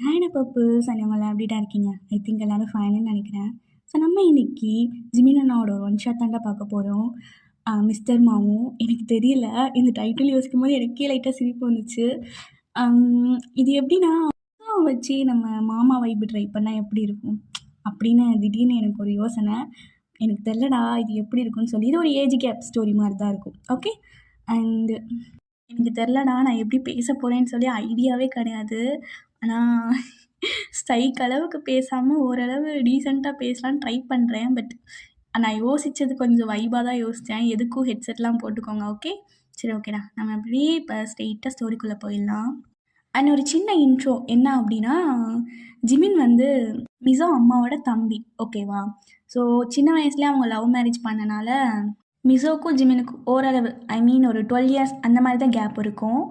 ஹாய்டா பர்பிள்ஸ் அண்ணவங்களாம் எப்படிடா இருக்கீங்க? I think எல்லாரும் ஃபைனுன்னு நினைக்கிறேன். ஸோ நம்ம இன்னைக்கு ஜிமின் அண்ணாவோட ஒரு ஒன் ஷாட் தாண்டா பார்க்க போகிறோம். மிஸ்டர் மாமு. எனக்கு தெரியல, இந்த டைட்டில் யோசிக்கும் போது எனக்கே லைட்டாக சிரிப்பு வந்துச்சு. இது எப்படின்னா வச்சு நம்ம மாமா வைப்பு ட்ரை பண்ணால் எப்படி இருக்கும் அப்படின்னு திடீர்னு எனக்கு ஒரு யோசனை. எனக்கு தெரிலடா இது எப்படி இருக்குன்னு சொல்லி. இது ஒரு ஏஜ் கேப் ஸ்டோரி மாதிரி தான் இருக்கும். ஓகே. அண்டு எனக்கு தெரிலடா நான் எப்படி பேச போகிறேன்னு சொல்லி ஐடியாவே கிடையாது. ஆனால் ஸ்ட்ரைக் அளவுக்கு பேசாமல் ஓரளவு டீசெண்டாக பேசலான்னு ட்ரை பண்ணுறேன். பட் நான் யோசித்தது கொஞ்சம் வைபாக தான் யோசித்தேன். எதுக்கும் ஹெட்செட்லாம் போட்டுக்கோங்க. ஓகே, சரி ஓகேடா. நம்ம அப்படியே இப்போ ஸ்ட்ரெயிட்டாக ஸ்டோரிக்குள்ளே போயிடலாம். அண்ட் ஒரு சின்ன இன்ட்ரோ என்ன அப்படின்னா, ஜிமின் வந்து மிசோ அம்மாவோட தம்பி. ஓகேவா? ஸோ சின்ன வயசுலேயே அவங்க லவ் மேரேஜ் பண்ணனால மிசோக்கும் ஜிமினுக்கும் ஓரளவு ஒரு 12 இயர்ஸ் அந்த மாதிரி தான் கேப் இருக்கும்.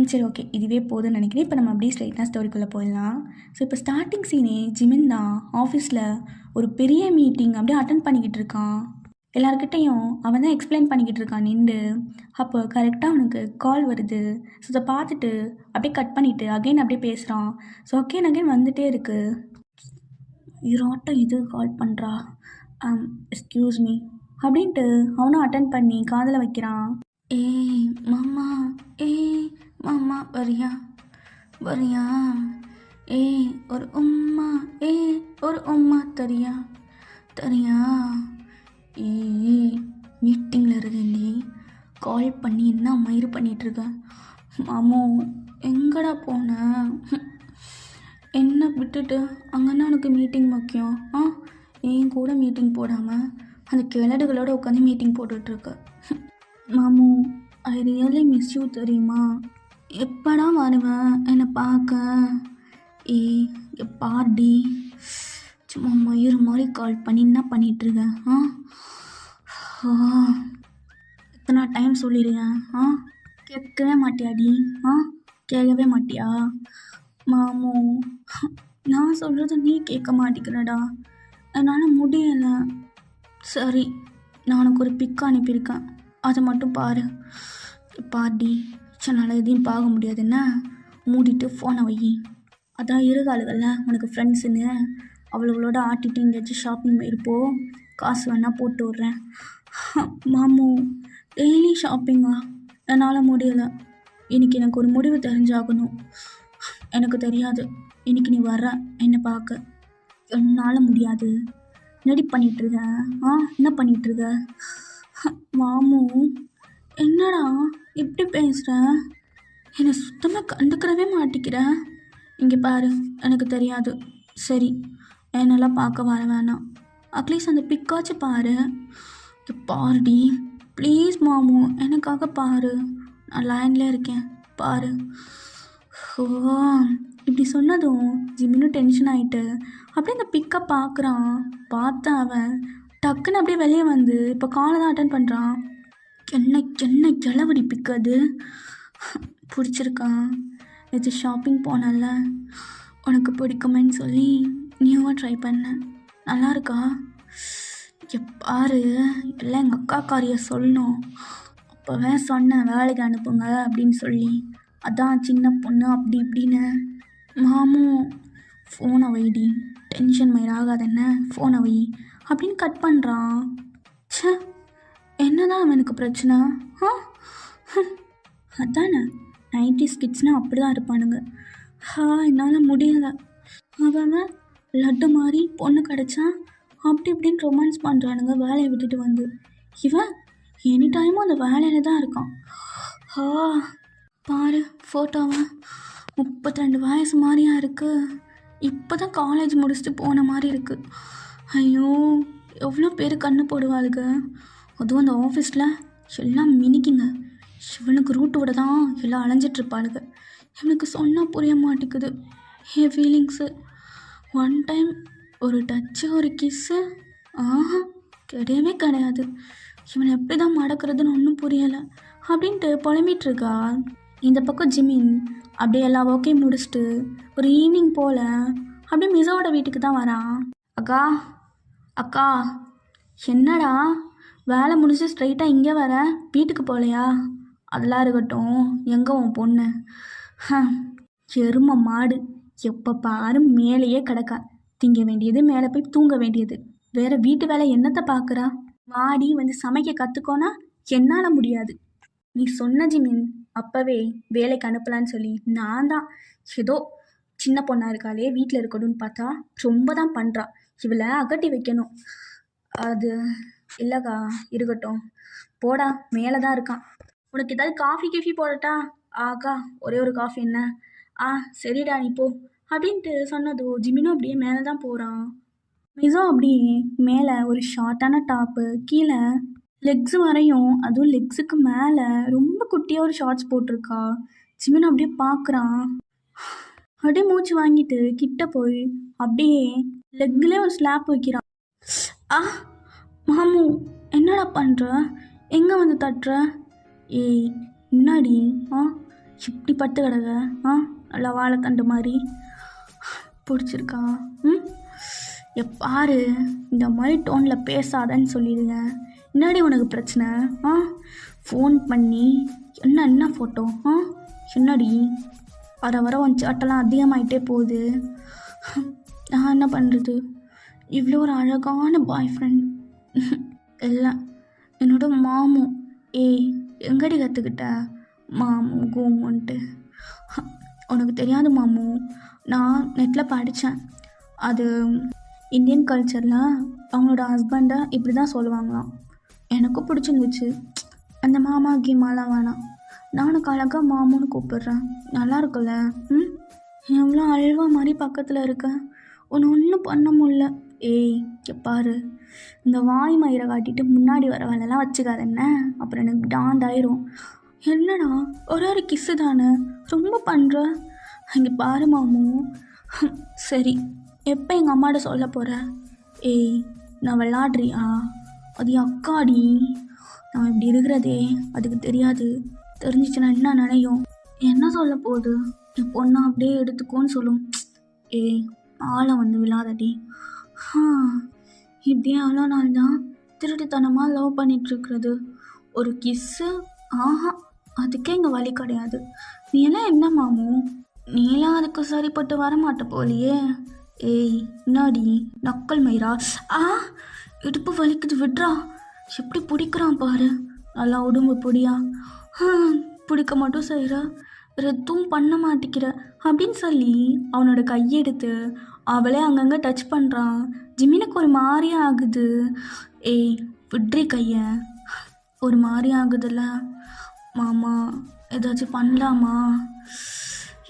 சரி ஓகே, இதுவே போதும்னு நினைக்கிறேன். இப்போ நம்ம அப்படியே ஸ்ட்ரைட்டாக ஸ்டோரிக்குள்ளே போயிடலாம். ஸோ இப்போ ஸ்டார்டிங் சீனே ஜிமின் தான் ஆஃபீஸில் ஒரு பெரிய மீட்டிங் அப்படியே அட்டன் பண்ணிக்கிட்டு இருக்கான். எல்லாருக்கிட்டையும் அவன் தான் எக்ஸ்பிளைன் பண்ணிக்கிட்டு இருக்கான் நின்று. அப்போ கரெக்டாக அவனுக்கு கால் வருது. ஸோ அதை பார்த்துட்டு அப்படியே கட் பண்ணிவிட்டு அகைன் அப்படியே பேசுகிறான். ஸோ அகைன் வந்துகிட்டே இருக்குது. இராட்டம் இது கால் பண்ணுறா. எக்ஸ்கியூஸ் மீ அப்படின்ட்டு அவனும் அட்டன் பண்ணி காதில் வைக்கிறான். ஏய் மாமா, ஏய் மாமா வரியா வரியா, ஏய் ஒரு உம்மா, ஏய் ஒரு உம்மா தரியா தரியா. ஏய் மீட்டிங்கில் இருக்கேன்டி, கால் பண்ணி என்ன மயிறு பண்ணிகிட்ருக்க? மாமோ எங்கடா போன? என்ன விட்டுட்டு அங்கன்னா உனக்கு மீட்டிங் முக்கியம்? என் கூட மீட்டிங் போடாமல் அந்த கிழடுகளோட உட்காந்து மீட்டிங் போட்டுட்ருக்க. மாமு, ஐ ரியலி மிஸ் யூ தெரியுமா? எப்படா வருவேன் என்னை பார்க்க? பார்டி சும்மா மயிறு மாதிரி கால் பண்ணி என்ன பண்ணிகிட்ருக்க? எத்தனை டைம் சொல்லிடுவேன்? கேட்கவே மாட்டியாடி? கேட்கவே மாட்டியா? மாமு, நான் சொல்கிறத நீ கேட்க மாட்டேங்கிறடா. என்னால் முடியலை. சரி, நான் உனக்கு ஒரு பிக் அனுப்பியிருக்கேன், அதை மட்டும் பாரு. பாடி என்னால் எதையும் பார்க்க முடியாதுன்னா மூடிட்டு ஃபோனை வை. அதான் இருகாளுகள்ல உனக்கு ஃப்ரெண்ட்ஸுன்னு அவளோட ஆட்டிட்டு எங்கேயாச்சும் ஷாப்பிங் போயிருப்போம். காசு வேணால் போட்டு விட்றேன். மாமு, டெய்லி ஷாப்பிங்கா? என்னால் முடியலை. இன்றைக்கி எனக்கு ஒரு முடிவு தெரிஞ்சாகணும். எனக்கு தெரியாது இன்றைக்கி நீ வர்ற என்னை பார்க்க. என்னால் முடியாது. நடி பண்ணிகிட்ருக்க? என்ன பண்ணிகிட்ருக்க? மாமு, என்னடா இப்படி பேசுகிற? என்னை சுத்தமாக கண்டுக்கிறவே மாட்டிக்கிற. இங்கே பாரு, எனக்கு தெரியாது. சரி, என்னெல்லாம் பார்க்க வர வேணாம். அட்லீஸ்ட் அந்த பிக்காச்சும் பாரு. பாருடி ப்ளீஸ் மாமு, எனக்காக பாரு. நான் லைன்லேயே இருக்கேன், பாரு. இப்படி சொன்னதும் ஜிமினும் டென்ஷன் ஆகிட்டு அப்படியே அந்த பிக்கை பார்க்குறான். பார்த்தா அவன் டக்குன்னு அப்படியே வெளியே வந்து இப்போ காலை தான் அட்டன் பண்ணுறான். என்ன கிளவடி பிக் அது? பிடிச்சிருக்கான். இது ஷாப்பிங் போனல, உனக்கு பிடிக்குமேன்னு சொல்லி நியூவாக ட்ரை பண்ணேன். நல்லா இருக்கா? பாரு, எல்லாம் எங்கள் அக்கா காரிய சொல்லணும். அப்போவே சொன்னேன் வேலைக்கு அனுப்புங்க அப்படின்னு சொல்லி. அதான் சின்ன பொண்ணு அப்படி இப்படின்னு. மாமு, ஃபோனை வைடி, டென்ஷன் மயிராகாதென்ன, ஃபோனை வை அப்படின்னு கட் பண்ணுறான். ச்சே, என்னதான் அவனுக்கு பிரச்சனை? அதானே 90s கிட்ஸ்னால் அப்படி தான் இருப்பானுங்க. என்னால் முடியலை. அவன் லட்டு மாதிரி பொண்ணு கிடச்சா அப்படி இப்படின்னு ரொமான்ஸ் பண்ணுறானுங்க வேலையை விட்டுட்டு வந்து. இவன் எனி டைமும் அந்த வேலையில் தான் இருக்கான். பாரு ஃபோட்டோவை, 32 வயசு மாதிரியா இருக்குது. இப்போ தான் காலேஜ் முடிச்சுட்டு போன மாதிரி இருக்குது. ஐயோ, எவ்வளோ பேர் கண்ணு போடுவாளுங்க. அதுவும் அந்த ஆஃபீஸில் எல்லாம் மினிக்குங்க. இவனுக்கு ரூட்டு விட தான் எல்லாம் அலைஞ்சிட்ருப்பாளுங்க. இவனுக்கு சொன்னால் புரிய மாட்டேங்குது என் ஃபீலிங்ஸு. ஒன் டைம் ஒரு டச்சு, ஒரு கிஸ்ஸு கிடையவே கிடையாது. இவனை எப்படி தான் மடக்கிறதுன்னு ஒன்றும் புரியலை அப்படின்ட்டு புலம்பிகிட்ருக்கா. இந்த பக்கம் ஜிமின் அப்படியே எல்லா ஒர்க்கையும் முடிச்சுட்டு ஒரு ஈவினிங் போல் அப்படியே மிசோட வீட்டுக்கு தான் வரான். அக்கா அக்கா, என்னடா வேலை முடிஞ்சு ஸ்ட்ரைட்டாக இங்கே வர, வீட்டுக்கு போகலையா? அதெல்லாம் இருக்கட்டும், எங்கே உன் பொண்ணு? எருமை மாடு, எப்போ பாரு மேலேயே கிடக்கா. திங்க வேண்டியது மேலே போய் தூங்க வேண்டியது. வேற வீட்டு வேலை என்னத்தை பார்க்குறா? வாடி வந்து சமைக்க கற்றுக்கோனா என்னால் முடியாது. நீ சொன்ன ஜிமின், அப்போவே வேலைக்கு அனுப்பலான்னு சொல்லி நான் தான் ஏதோ சின்ன பொண்ணா இருக்காளே வீட்டில் இருக்கணும்னு பார்த்தா ரொம்ப தான் பண்ணுறா. இவளை அகட்டி வைக்கணும். அது இல்லைக்கா, இருக்கட்டும். போடா, மேலே தான் இருக்கான். உனக்கு ஏதாவது காஃபி போடட்டா? ஆக்கா, ஒரே ஒரு காஃபி என்ன? சரிடா நீ போ அப்படின்ட்டு சொன்னதோ ஜிமினும் அப்படியே மேலே தான் போகிறான். மிசோ அப்படியே மேலே ஒரு ஷார்ட்டான டாப்பு, கீழே லெக்ஸ் வரையும், அதுவும் லெக்ஸுக்கு மேலே ரொம்ப குட்டியாக ஒரு ஷார்ட்ஸ் போட்டிருக்கா. ஜிமின் அப்படியே பார்க்குறான். அப்படியே மூச்சு வாங்கிட்டு கிட்ட போய் அப்படியே லெக்லேயே ஒரு ஸ்லாப் வைக்கிறான். மாமு, என்னடா பண்ணுற? எங்கே வந்து தட்டுற? ஏய் என்னாடி? இப்படி பட்டு கிடக்க? நல்லா வாழைத்தண்டு மாதிரி பிடிச்சிருக்கா? எப்பாரு இந்த மாதிரி டோனில் பேசாதன்னு சொல்லிடுங்க. என்னடி உனக்கு பிரச்சனை? ஃபோன் பண்ணி என்ன ஃபோட்டோ? என்னடி வர உன் சாட்டெல்லாம் அதிகமாகிட்டே போகுது. நான் என்ன பண்ணுறது? இவ்வளோ ஒரு அழகான பாய் ஃப்ரெண்ட் எல்லாம் என்னோட மாமு. ஏய் எங்கடி கற்றுக்கிட்ட மாமு கோமுன்ட்டு? உனக்கு தெரியாது மாமு, நான் நெட்டில் படித்தேன். அது இந்தியன் கல்ச்சரில் அவங்களோட ஹஸ்பண்டை இப்படி தான் சொல்லுவாங்களாம். எனக்கும் பிடிச்சிருந்துச்சு. அந்த மாமா கீமாலாம் வேணாம், நானும் அழகாக மாமுன்னு கூப்பிடுறேன். நல்லா இருக்குல்ல? எவ்வளோ அல்வா மாதிரி பக்கத்தில் இருக்க. உன்னை ஒன்றும் பண்ண முடியல. ஏய் எப்பாரு, இந்த வாய் மயிரை காட்டிட்டு முன்னாடி வர வேலைலாம் வச்சுக்காத என்ன, அப்புறம் எனக்கு டாண்டாயிரும். என்னடா ஒரு கிஸ்ஸு தானே, ரொம்ப பண்ணுற. அங்கே பாரு மாமு. சரி, எப்போ எங்கள் அம்மாட்ட சொல்ல போகிற? ஏய் நான் விளாட்றியா? அது அக்காடி. நான் இப்படி இருக்கிறதே அதுக்கு தெரியாது. தெரிஞ்சிச்சுன்னா என்ன நினையும்? என்ன சொல்ல போகுது? என் பொண்ணை அப்படியே எடுத்துக்கோன்னு சொல்லும். ஏய் ஆளை வந்து விழாதடி. இப்படியே அவ்வளோ நாள் தான் திருட்டுத்தனமாக லவ் பண்ணிகிட்ருக்கிறது. ஒரு கிஸ்ஸு அதுக்கே இங்கே வழி கிடையாது. நீ எல்லாம் என்ன மாமு, நீலாம் அதுக்கு சரிப்பட்டு வரமாட்ட போலியே. ஏய் என்னாடி நக்கல் மயிரா? இடுப்பு வலிக்குது, விட்றா. எப்படி பிடிக்கிறான் பாரு, நல்லா உடம்பு பிடியா. பிடிக்க மட்டும் செய்கிற, எதுவும் பண்ண மாட்டேங்கிற அப்படின்னு சொல்லி அவனோட கையெடுத்து அவளே அங்கங்கே டச் பண்ணுறான். ஜிமினுக்கு ஒரு மாதிரி ஆகுது. ஏய் விட்ரி கைய, ஒரு மாதிரி ஆகுதுல்ல மாமா, ஏதாச்சும் பண்ணலாமா?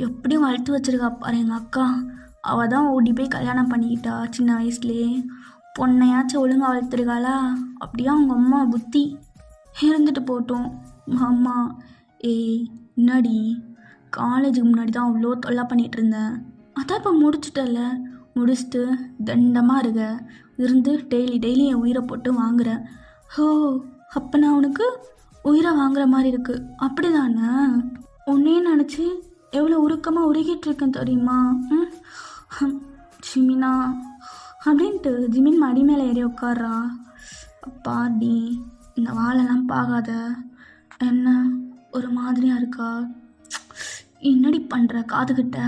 எப்படியும் வளர்த்து வச்சிருக்கா பாரு எங்கள் அக்கா. அவள் தான் ஓடி போய் கல்யாணம் பண்ணிக்கிட்டா சின்ன வயசுலேயே. பொண்ணையாச்சும் ஒழுங்காக வளர்த்துருக்காளா? அப்படியே அவங்க அம்மா புத்தி. இருந்துட்டு போட்டோம் மாமா. ஏய் முன்னாடி காலேஜுக்கு முன்னாடி தான் அவ்வளோ தொல்லை பண்ணிகிட்டு இருந்தேன். அதான் இப்போ முடிச்சுட்டல, முடிச்சுட்டு தண்டமாக இருந்து டெய்லி என் உயிரை போட்டு வாங்குறேன். அப்போ நான் உனக்கு உயிரை வாங்குற மாதிரி இருக்குது, அப்படி தானே? உன்னையே நினச்சி எவ்வளோ உருக்கமாக உருகிட்டு இருக்கேன் தெரியுமா? ஜிமினா அப்படின்ட்டு ஜிமின் மடி மேலே ஏறி உட்கார்றா. பாடி இந்த வாழெல்லாம் பார்க்காத, என்ன ஒரு மாதிரியாக இருக்கா? என்னடி பண்ணுற காதுகிட்ட?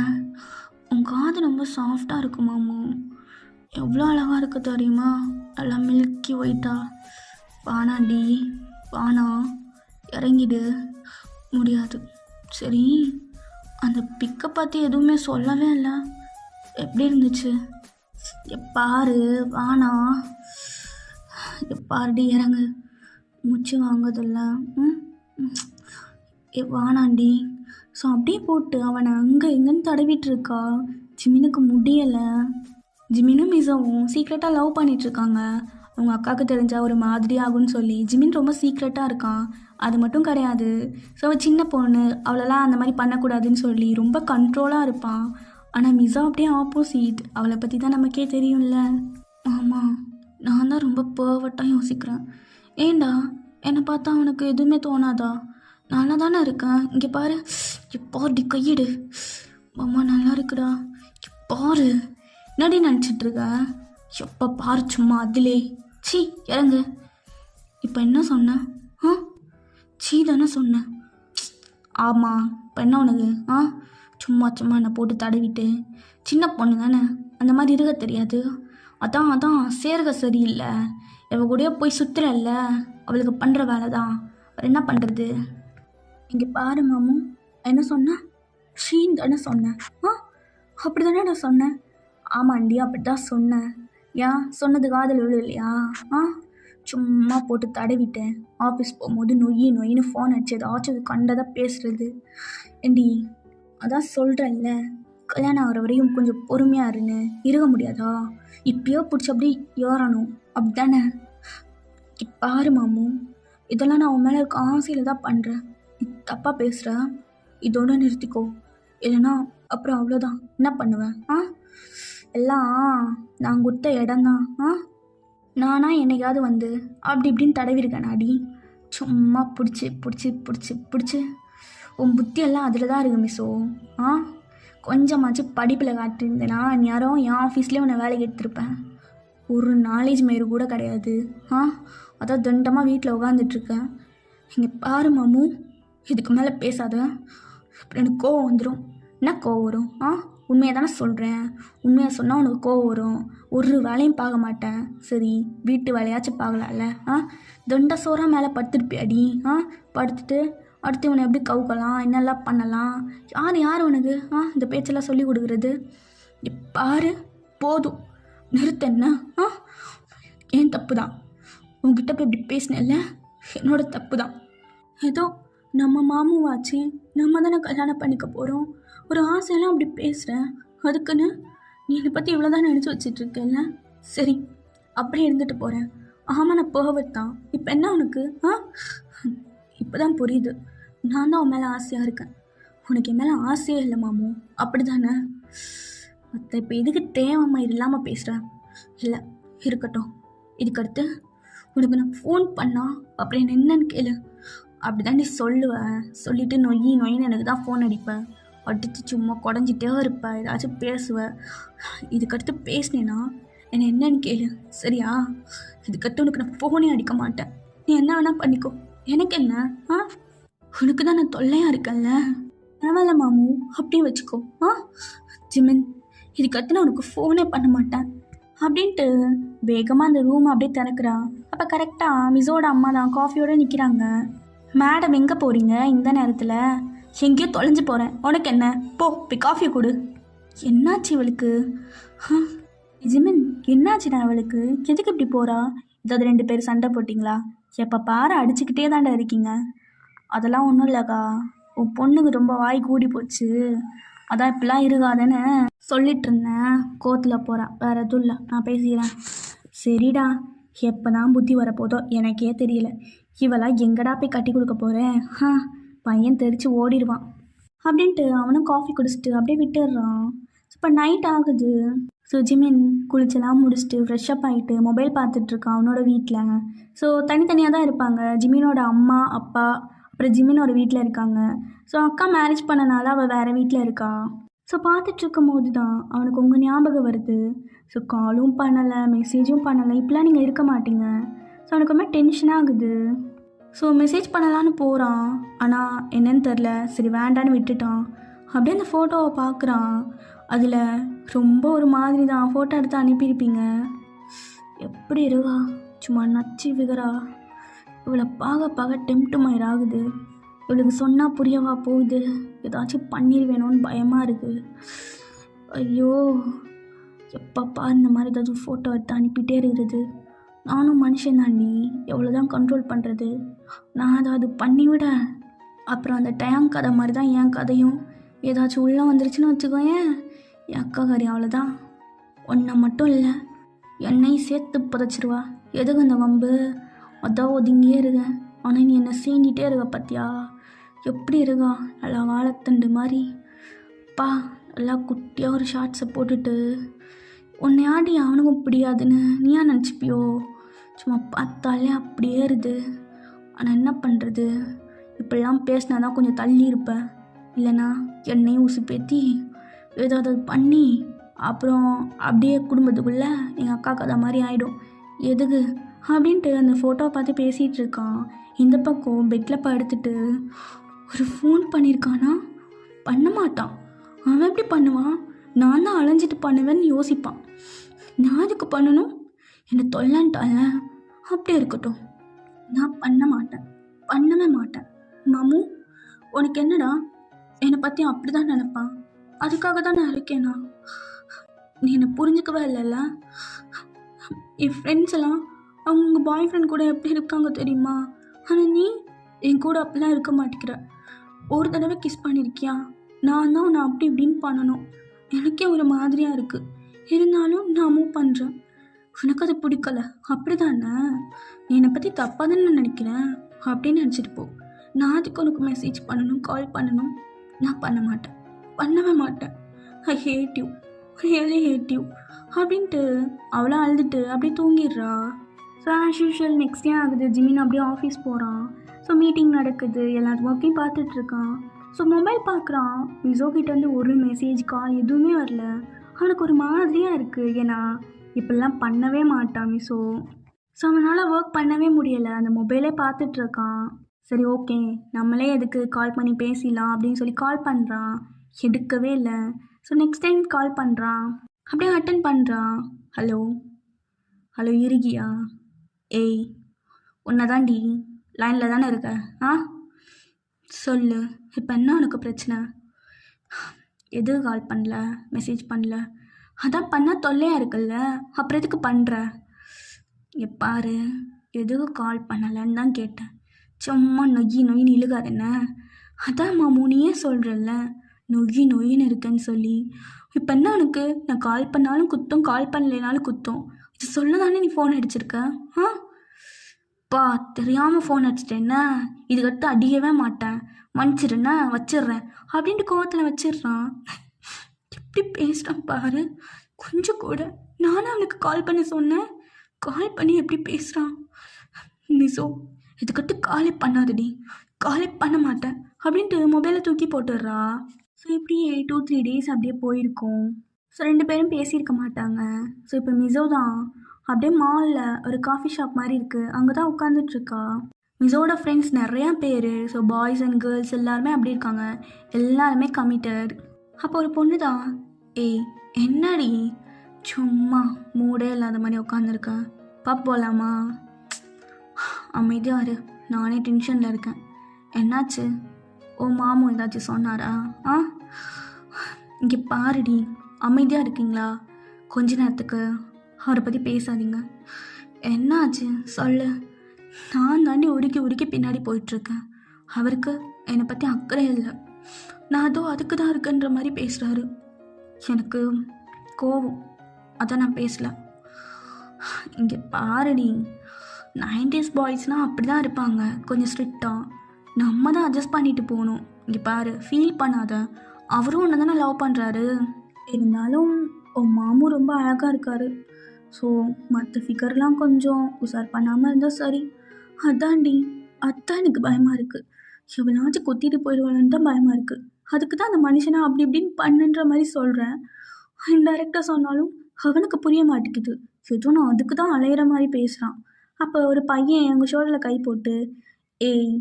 உன் காது ரொம்ப சாஃப்டாக இருக்கு மாமு. எவ்வளோ அழகாக இருக்கு தெரியுமா? எல்லாம் மில்கி ஒயிட்டா. வானாண்டி வானா, இறங்கிடு. முடியாது. சரி, அந்த பிக்கை பற்றி எதுவுமே சொல்லவே இல்லை. எப்படி இருந்துச்சு? எப்பாரு வானா, எப்பாருடி இறங்கு. மூச்சு வாங்குதில்ல. வானாண்டி. ஸோ அப்படியே போட்டு அவனை அங்கே எங்கன்னு தடவிட்டு இருக்கா. ஜிமினுக்கு முடியலை. ஜிமினும் மிசோவும் சீக்ரெட்டாக லவ் பண்ணிகிட்ருக்காங்க. அவங்க அக்காவுக்கு தெரிஞ்சால் ஒரு மாதிரி ஆகும்னு சொல்லி ஜிமின் ரொம்ப சீக்ரெட்டாக இருக்கான். அது மட்டும் கிடையாது, ஸோ சின்ன பொண்ணு, அவளெல்லாம் அந்த மாதிரி பண்ணக்கூடாதுன்னு சொல்லி ரொம்ப கண்ட்ரோலாக இருப்பான். ஆனால் மிசோ அப்படியே ஆப்போசிட். அவளை பற்றி தான் நமக்கே தெரியும்ல. ஆமாம், நான் தான் ரொம்ப பர்ஃபெக்டாக யோசிக்கிறேன். ஏண்டா என்னை பார்த்தா அவனுக்கு எதுவுமே தோணாதா? நல்லா தானே இருக்கேன். இங்கே பாரு, எப்பாடி கையிடு. அம்மா நல்லா இருக்குடா. பாரு என்னடி நினச்சிட்ருக்க? எப்போ பாரு சும்மா அதிலே. சீ இறங்கு. இப்போ என்ன சொன்ன? சீ தானே சொன்னேன். ஆமாம், இப்போ என்ன உனக்கு? சும்மா சும்மா என்னை போட்டு தடவிட்டு, சின்ன பொண்ணு தானே, அந்த மாதிரி இருக்க தெரியாது. அதான் அதான் சேருக சரியில்லை, இவ கூடயே போய் சுற்றுறல்ல, அவளுக்கு பண்ணுற வேலை தான், வேறு என்ன பண்ணுறது. இங்கே பாரு மாமு, என்ன சொன்னேன்? ஷீன் தானே சொன்னேன். அப்படி தானே நான் சொன்னேன். ஆமாண்டி, அப்படி தான் சொன்னேன். ஏன் சொன்னது காதல் விழு இல்லையா? சும்மா போட்டு தடவிட்டேன். ஆஃபீஸ் போகும்போது நொய்யின்னு ஃபோன் அடிச்சு ஏதாச்சும் கண்டதாக பேசுகிறது. ஏண்டி, அதான் சொல்கிறேன்ல, கல்யாணம் ஆகிற வரையும் கொஞ்சம் பொறுமையாக இருன்னு. இருக்க முடியாதா? இப்பயோ பிடிச்சி அப்படி ஏறணும், அப்படி தானே? பாரு மாமு, இதெல்லாம் நான் உன் மேலே இருக்க ஆசையில் தான் பண்ணுறேன். தப்பாக பேசுகிறேன், இதோட நிறுத்திக்கோ. இல்லைன்னா அப்புறம் அவ்வளோதான். என்ன பண்ணுவேன்? எல்லாம் நான் கொடுத்த இடம்தான். நானா என்னைக்காவது வந்து அப்படி இப்படின்னு தடவிருக்கேன் அடி. சும்மா பிடிச்சி உன் புத்தியெல்லாம் அதில் தான் இருக்கு மிஸ்ஸோ. கொஞ்சமாச்சும் படிப்பில் காட்டியிருந்தேன்னா யாரும் என் ஆஃபீஸ்லேயே உன்னை வேலைக்கு எடுத்திருப்பேன். ஒரு நாலேஜ் மயிறு கூட கிடையாது. அதான் தண்டமாக வீட்டில் உட்காந்துட்ருக்கேன். இங்கே பாரு மாமு, இதுக்கு மேலே பேசாத. எனக்கு கோவம் வந்துடும். என்ன கோவம் வரும்? உண்மையை தானே சொல்கிறேன். உண்மையை சொன்னால் உனக்கு கோவம் வரும். ஒரு வேலையும் பார்க்க மாட்டேன். சரி, வீட்டு வேலையாச்சும் பார்க்கலாம்ல. தொண்டை சோறாக மேலே படுத்துருப்பியாடி. படுத்துட்டு அடுத்து இவனை எப்படி கவுக்கலாம், என்னெல்லாம் பண்ணலாம், யார் உனக்கு இந்த பேச்செல்லாம் சொல்லி கொடுக்குறது? பாரு, போதும், நிறுத்தண்ணா. ஏன் தப்பு தான். உங்ககிட்ட போய் இப்படி பேசினேன்ல, என்னோட தப்பு தான். ஏதோ நம்ம மாமுவாச்சு, நம்ம தானே கல்யாணம் பண்ணிக்க போகிறோம், ஒரு ஆசையெல்லாம் அப்படி பேசுகிறேன். அதுக்குன்னு நீ என்னை பற்றி இவ்வளோ தான் நினச்சி வச்சிட்ருக்கேன்ல. சரி, அப்படியே இருந்துட்டு போகிறேன். ஆமாம், நான் போகத்தான். இப்போ என்ன உனக்கு? இப்போ தான் புரியுது. நான் தான் உன் மேலே ஆசையாக இருக்கேன். உனக்கு என் மேலே ஆசையே இல்லை மாமு, அப்படி தானே? மற்ற இப்போ எதுக்கு தேவைம்மா இது இல்லாமல் பேசுகிறேன்? இல்லை, இருக்கட்டும். இதுக்கடுத்து உனக்கு நான் ஃபோன் பண்ணா அப்படின்னு என்னன்னு கேளு. அப்படி தான் நீ சொல்லுவேன். சொல்லிவிட்டு நொயின்னு எனக்கு தான் ஃபோன் அடிப்பேன். அடித்து சும்மா குடஞ்சிட்டே இருப்பேன், ஏதாச்சும் பேசுவேன். இதுக்கடுத்து பேசினேன்னா என்னை என்னன்னு கேளு, சரியா? இதுக்கடுத்து உனக்கு நான் ஃபோனே அடிக்க மாட்டேன். நீ என்ன வேணால் பண்ணிக்கோ, எனக்கு என்ன? உனக்கு தான் நான் தொல்லையாக இருக்கேன்ல. பரவாயில்ல மாமு, அப்படியே வச்சுக்கோ. ஜிமின், இதுக்கடுத்து நான் உனக்கு ஃபோனே பண்ண மாட்டேன் அப்படின்ட்டு வேகமாக அந்த ரூமை அப்படியே திறக்கிறா. அப்போ கரெக்டாக மிஸோட அம்மா தான் காஃபியோடு நிற்கிறாங்க. மேடம், எங்கே போகிறீங்க இந்த நேரத்தில்? எங்கேயோ தொலைஞ்சு போகிறேன். உனக்கு என்ன? போய் காஃபியை கொடு. என்னாச்சு இவளுக்கு? ஜிமின், என்னாச்சுடா அவளுக்கு? எதுக்கு இப்படி போகிறா? இதாவது 2 பேர் சண்டை போட்டிங்களா? எப்போ பாரு அடிச்சுக்கிட்டே தாண்டா இருக்கீங்க. அதெல்லாம் ஒன்றும் இல்லைக்கா, உன் பொண்ணுக்கு ரொம்ப வாய் கூடி போச்சு, அதான் இப்படிலாம் இருக்காதுன்னு சொல்லிட்டு இருந்தேன். கோத்தில் போகிறா, வேறு எதுவும் இல்லை, நான் பேசிக்கிறேன். சரிடா, எப்போ தான் புத்தி வரப்போதோ எனக்கே தெரியல. இவளாம் எங்கடா போய் கட்டி கொடுக்க போகிறேன்? பையன் தெரிச்சு ஓடிடுவான் அப்படின்ட்டு அவனும் காஃபி குடிச்சிட்டு அப்படியே விட்டுடுறான். இப்போ நைட் ஆகுது. ஸோ ஜிமின் குளிச்செல்லாம் முடிச்சுட்டு ஃப்ரெஷ்அப் ஆகிட்டு மொபைல் பார்த்துட்ருக்கான் அவனோட வீட்டில். ஸோ தனித்தனியாக தான் இருப்பாங்க. ஜிமினோட அம்மா அப்பா அப்புறம் ஜிமினோட வீட்டில் இருக்காங்க. ஸோ அக்கா மேரேஜ் பண்ணனால அவள் வேறு வீட்டில் இருக்கா. ஸோ பார்த்துட்ருக்கும் போது தான் அவனுக்கு உங்கள் ஞாபகம் வருது. ஸோ காலும் பண்ணலை, மெசேஜும் பண்ணலை, இப்படிலாம் நீங்கள் இருக்க மாட்டீங்க. ஸோ அவனுக்கு ரொம்ப டென்ஷனாக ஆகுது. ஸோ மெசேஜ் பண்ணலான்னு போகிறான், ஆனால் என்னன்னு தெரில. சரி வேண்டான்னு விட்டுட்டான். அப்படியே அந்த ஃபோட்டோவை பார்க்குறான். அதில் ரொம்ப ஒரு மாதிரி தான் ஃபோட்டோ எடுத்து அனுப்பியிருப்பீங்க. எப்படி இருக்கா, சும்மா நச்சு விகரா. இவளை பார்க்க டெம்ப்ட் மயிர் ஆகுது. இவளுக்கு சொன்னால் புரியவா போகுது? ஏதாச்சும் பண்ணிடுவேணும்னு பயமாக இருக்குது. ஐயோ, எப்பப்பா இந்த மாதிரி ஏதாச்சும் ஃபோட்டோ எடுத்து அனுப்பிட்டே இருக்கிறது. நானும் மனுஷன் தாண்டி, எவ்வளோ தான் கண்ட்ரோல் பண்ணுறது? நான் அதை பண்ணிவிட அப்புறம் அந்த டயம் கதை மாதிரி தான் என் கதையும். ஏதாச்சும் உள்ளே வந்துருச்சுன்னு வச்சுக்கோயேன், என் அக்கா கறி அவ்வளோதான். ஒன்றை மட்டும் இல்லை, என்னையும் சேர்த்து புதைச்சிருவா. எதுக்கு இந்த வம்பு? அதான் ஒதுங்கியே இருக்க, ஆனால் நீ என்னை சீண்டிகிட்டே இருக்க பார்த்தியா? எப்படி இருக்கா, நல்லா வாழைத்தண்டு மாதிரி. பா, நல்லா குட்டியாக ஒரு ஷார்ட்ஸை போட்டுட்டு உன்னை ஆடி அவனுக்கும் பிடியாதுன்னு நீயா நினச்சிப்பியோ? சும்மா பார்த்தாலே அப்படியே இருது. ஆனால் என்ன பண்ணுறது, இப்படிலாம் பேசினா தான் கொஞ்சம் தள்ளி இருப்பேன். இல்லைனா என்னையும் உசுப்பேற்றி ஏதாவது பண்ணி அப்புறம் அப்படியே குடும்பத்துக்குள்ளே எங்கள் அக்கா கதை மாதிரி ஆகிடும். எதுக்கு அப்படின்ட்டு அந்த ஃபோட்டோவை பார்த்து பேசிகிட்டு இருக்கான். இந்த பக்கம் பெட்டில் படுத்துட்டு ஒரு ஃபோன் பண்ணியிருக்கானா? பண்ண மாட்டான். அவன் எப்படி பண்ணுவான்? நான் தான் அலைஞ்சிட்டு பண்ணுவேன்னு யோசிப்பான். நான் அதுக்கு பண்ணணும்? என்னை தொல்லன்ட்டால. அப்படியே இருக்கட்டும், நான் பண்ண மாட்டேன், பண்ணவே மாட்டேன். மாமு, உனக்கு என்னடா? என்னை பற்றி அப்படி தான் நினைப்பான். அதுக்காக தான் நான் இருக்கேனா? நீ என்னை புரிஞ்சுக்கவே இல்லைல்ல? என் ஃப்ரெண்ட்ஸ் எல்லாம் அவங்க பாய் ஃப்ரெண்ட் கூட எப்படி இருக்காங்க தெரியுமா? ஆனால் நீ என் கூட அப்படிலாம் இருக்க மாட்டேங்கிற. ஒரு தடவை கிஸ் பண்ணியிருக்கியா? நான் தான் உன்னை அப்படி இப்படின்னு பண்ணணும். எனக்கே ஒரு மாதிரியாக இருக்குது. இருந்தாலும் நான் மூவ் பண்ணுறேன். உனக்கு அது பிடிக்கல அப்படி தானே? நீ என்னை பற்றி தப்பாக தானே நினைக்கிறேன் அப்படின்னு நினச்சிட்டு போ. நான் அதுக்கு உனக்கு மெசேஜ் பண்ணணும், கால் பண்ணணும். நான் பண்ண மாட்டேன், பண்ணவே மாட்டேன். I hate you, really hate you அப்படின்ட்டு அவளாம் அழுதுட்டு அப்படியே தூங்கிடுறா. So as usual next day ஆகுது. ஜிமின் அப்படியே ஆஃபீஸ் போகிறான். ஸோ மீட்டிங் நடக்குது, எல்லாரும் ஒர்க்கையும் பார்த்துட்ருக்கான். ஸோ மொபைல் பார்க்குறான். மிசோ கிட்டேருந்து ஒரு மெசேஜ் கால் எதுவுமே வரல. அவனுக்கு ஒரு மாதிரியாக இருக்குது. ஏன்னா இப்படிலாம் பண்ணவே மாட்டான் மிசோ. ஸோ அவனால் ஒர்க் பண்ணவே முடியலை, அந்த மொபைலே பார்த்துட்ருக்கான். சரி ஓகே, நம்மளே எதுக்கு கால் பண்ணி பேசிடலாம் அப்படின்னு சொல்லி கால் பண்ணுறான். எடுக்கவே இல்லை. ஸோ நெக்ஸ்ட் டைம் கால் பண்ணுறான், அப்படியே அட்டன் பண்ணுறான். ஹலோ ஹலோ இருகியா? ஏய், உன்னை தாண்டி, லைனில் தானே இருக்க? ஆ சொல்லு, இப்போ என்ன உனக்கு பிரச்சனை? எதுக்கு கால் பண்ணல, மெசேஜ் பண்ணல? அதான் பண்ணால் தொல்லையாக இருக்குல்ல, அப்புறம் எதுக்கு பண்ணுற? எப்பாரு, எதுக்கு கால் பண்ணலைன்னு தான் கேட்டேன். சும்மா நொய்யின்னு இழுகாது என்ன? அதான் மாமு நீயே சொல்கிறல்ல நொய்யின்னு இருக்கேன்னு சொல்லி. இப்போ என்ன உனக்கு? நான் கால் பண்ணாலும் குத்தம், கால் பண்ணலைனாலும் குத்தம். இது சொல்ல தானே நீ ஃபோன் அடிச்சிருக்க? ஆ பா, தெரியாமல் ஃபோன் அடிச்சிட்டேன்னா இதுக்கடுத்து அடிக்கவே மாட்டேன், மன்னிச்சிடுன்னா வச்சிடுறேன் அப்படின்ட்டு கோவத்தில் வச்சிடுறான். எப்படி பேசுகிறான் பாரு. கொஞ்சம் கூட நானும் அவனுக்கு கால் பண்ண சொன்னேன், கால் பண்ணி எப்படி பேசுகிறான். மிசோ, இதுக்கடுத்து காலே பண்ணாதடி, காலே பண்ண மாட்டேன் அப்படின்ட்டு மொபைலை தூக்கி போட்டுடுறா. ஸோ இப்படி 2-3 days அப்படியே போயிருக்கோம். ஸோ 2 பேரும் பேசியிருக்க மாட்டாங்க. ஸோ இப்போ மிசோ தான் அப்படியே மாலில் ஒரு காஃபி ஷாப் மாதிரி இருக்குது, அங்கே தான் உட்காந்துட்ருக்கா. மிசோட ஃப்ரெண்ட்ஸ் நிறையா பேர். ஸோ பாய்ஸ் அண்ட் கேர்ள்ஸ் எல்லாருமே அப்படி இருக்காங்க, எல்லாருமே கமிட்டட். அப்போ ஒரு பொண்ணு தான், ஏய் என்னடி சும்மா மூடே இல்லாத மாதிரி உட்காந்துருக்க, பாப் போகலாமா? அமைதியாக இரு, நானே டென்ஷனில் இருக்கேன். என்னாச்சு? ஓ மாமு ஏதாச்சும் சொன்னாரா? ஆ இங்கே பாருடி, அமைதியாக இருக்கீங்களா? கொஞ்ச நேரத்துக்கு அவரை பற்றி பேசாதீங்க. என்னாச்சு சொல்லு. நான் தாண்டி உருக்கி பின்னாடி போயிட்டுருக்கேன். அவருக்கு என்னை பற்றி அக்கறை இல்லை. நான் அதோ அதுக்கு தான் இருக்குன்ற மாதிரி பேசுகிறாரு. எனக்கு கோவம், அதான் நான் பேசலை. இங்கே பாருடி, 90s பாய்ஸ்னால் அப்படி தான் இருப்பாங்க, கொஞ்சம் ஸ்ட்ரிக்டாக. நம்ம தான் அட்ஜஸ்ட் பண்ணிட்டு போகணும். இங்கே பாரு, ஃபீல் பண்ணாத, அவரும் ஒன்று தானே லவ் பண்ணுறாரு. இருந்தாலும் உன் மாமும் ரொம்ப அழகாக இருக்கார். ஸோ மற்ற ஃபிகர்லாம் கொஞ்சம் உசார் பண்ணாமல் இருந்தால் சரி. அதான்டி, அதான் எனக்கு பயமாக இருக்குது. எவ்வளோனாச்சும் கொத்திட்டு போயிடுவான்னு தான் பயமாக இருக்குது. அதுக்கு தான் அந்த மனுஷனை அப்படி இப்படின்னு பண்ணுன்ற மாதிரி சொல்கிறேன். இன்டைரக்டாக சொன்னாலும் அவனுக்கு புரிய மாட்டேங்குது. ஏதோ நான் அதுக்கு தான் அலையிற மாதிரி பேசுகிறான். அப்போ ஒரு பையன் எங்கள் ஷோல்டரில் கை போட்டு, ஏய்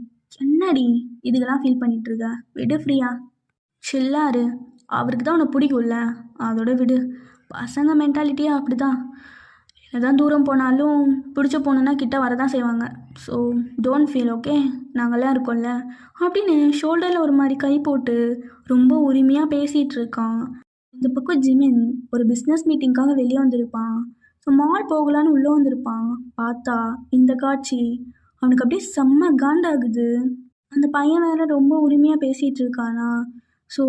என்னடி இதுக்கெல்லாம் ஃபீல் பண்ணிகிட்ருக்க, விடு ஃப்ரீயா, சில்லாரு, அவருக்கு தான் உன்னை பிடிக்கும்ல, அதோட விடு. பசங்க மென்டாலிட்டியே அப்படி தான், எதான் தூரம் போனாலும் பிடிச்ச பொண்ணுன்னா கிட்ட வரதான் செய்வாங்க. ஸோ டோன்ட் ஃபீல், ஓகே, நாங்கள்லாம் இருக்கோம்ல அப்படின்னு ஷோல்டரில் ஒரு மாதிரி கை போட்டு ரொம்ப உரிமையாக பேசிகிட்டு இருக்கான். இந்த பக்கம் ஜிமின் ஒரு பிஸ்னஸ் மீட்டிங்காக வெளியே வந்திருப்பான். ஸோ மால் போகலான்னு உள்ளே வந்திருப்பான். பார்த்தா இந்த காட்சி அவனுக்கு அப்படியே செம்ம காண்டாகுது. அந்த பையன் வேற ரொம்ப உரிமையாக பேசிகிட்டு இருக்கானா. ஸோ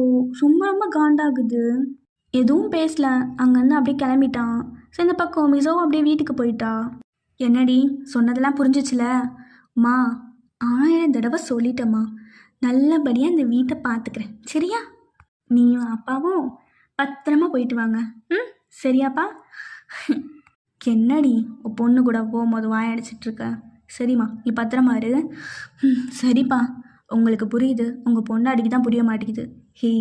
ரொம்ப காண்டாகுது. எதுவும் பேசல, அங்கேருந்து அப்படியே கிளம்பிட்டான். ஸோ இந்த பக்கம் மிசோ அப்படியே வீட்டுக்கு போயிட்டா. என்னடி சொன்னதெல்லாம் புரிஞ்சிச்சுல? மா 1000 தடவை சொல்லிட்டேம்மா, நல்லபடியாக இந்த வீட்டை பார்த்துக்கிறேன் சரியா? நீயும் அப்பாவும் பத்திரமா போயிட்டு வாங்க. ம் சரியாப்பா? என்னடி உன் பொண்ணு கூட போகும்போது வாயடிச்சிட்ருக்க? சரிம்மா நீ பத்திரமா இரு. சரிப்பா, உங்களுக்கு புரியுது, உங்கள் பொண்ணாடிக்கு தான் புரிய மாட்டேங்குது. ஹே,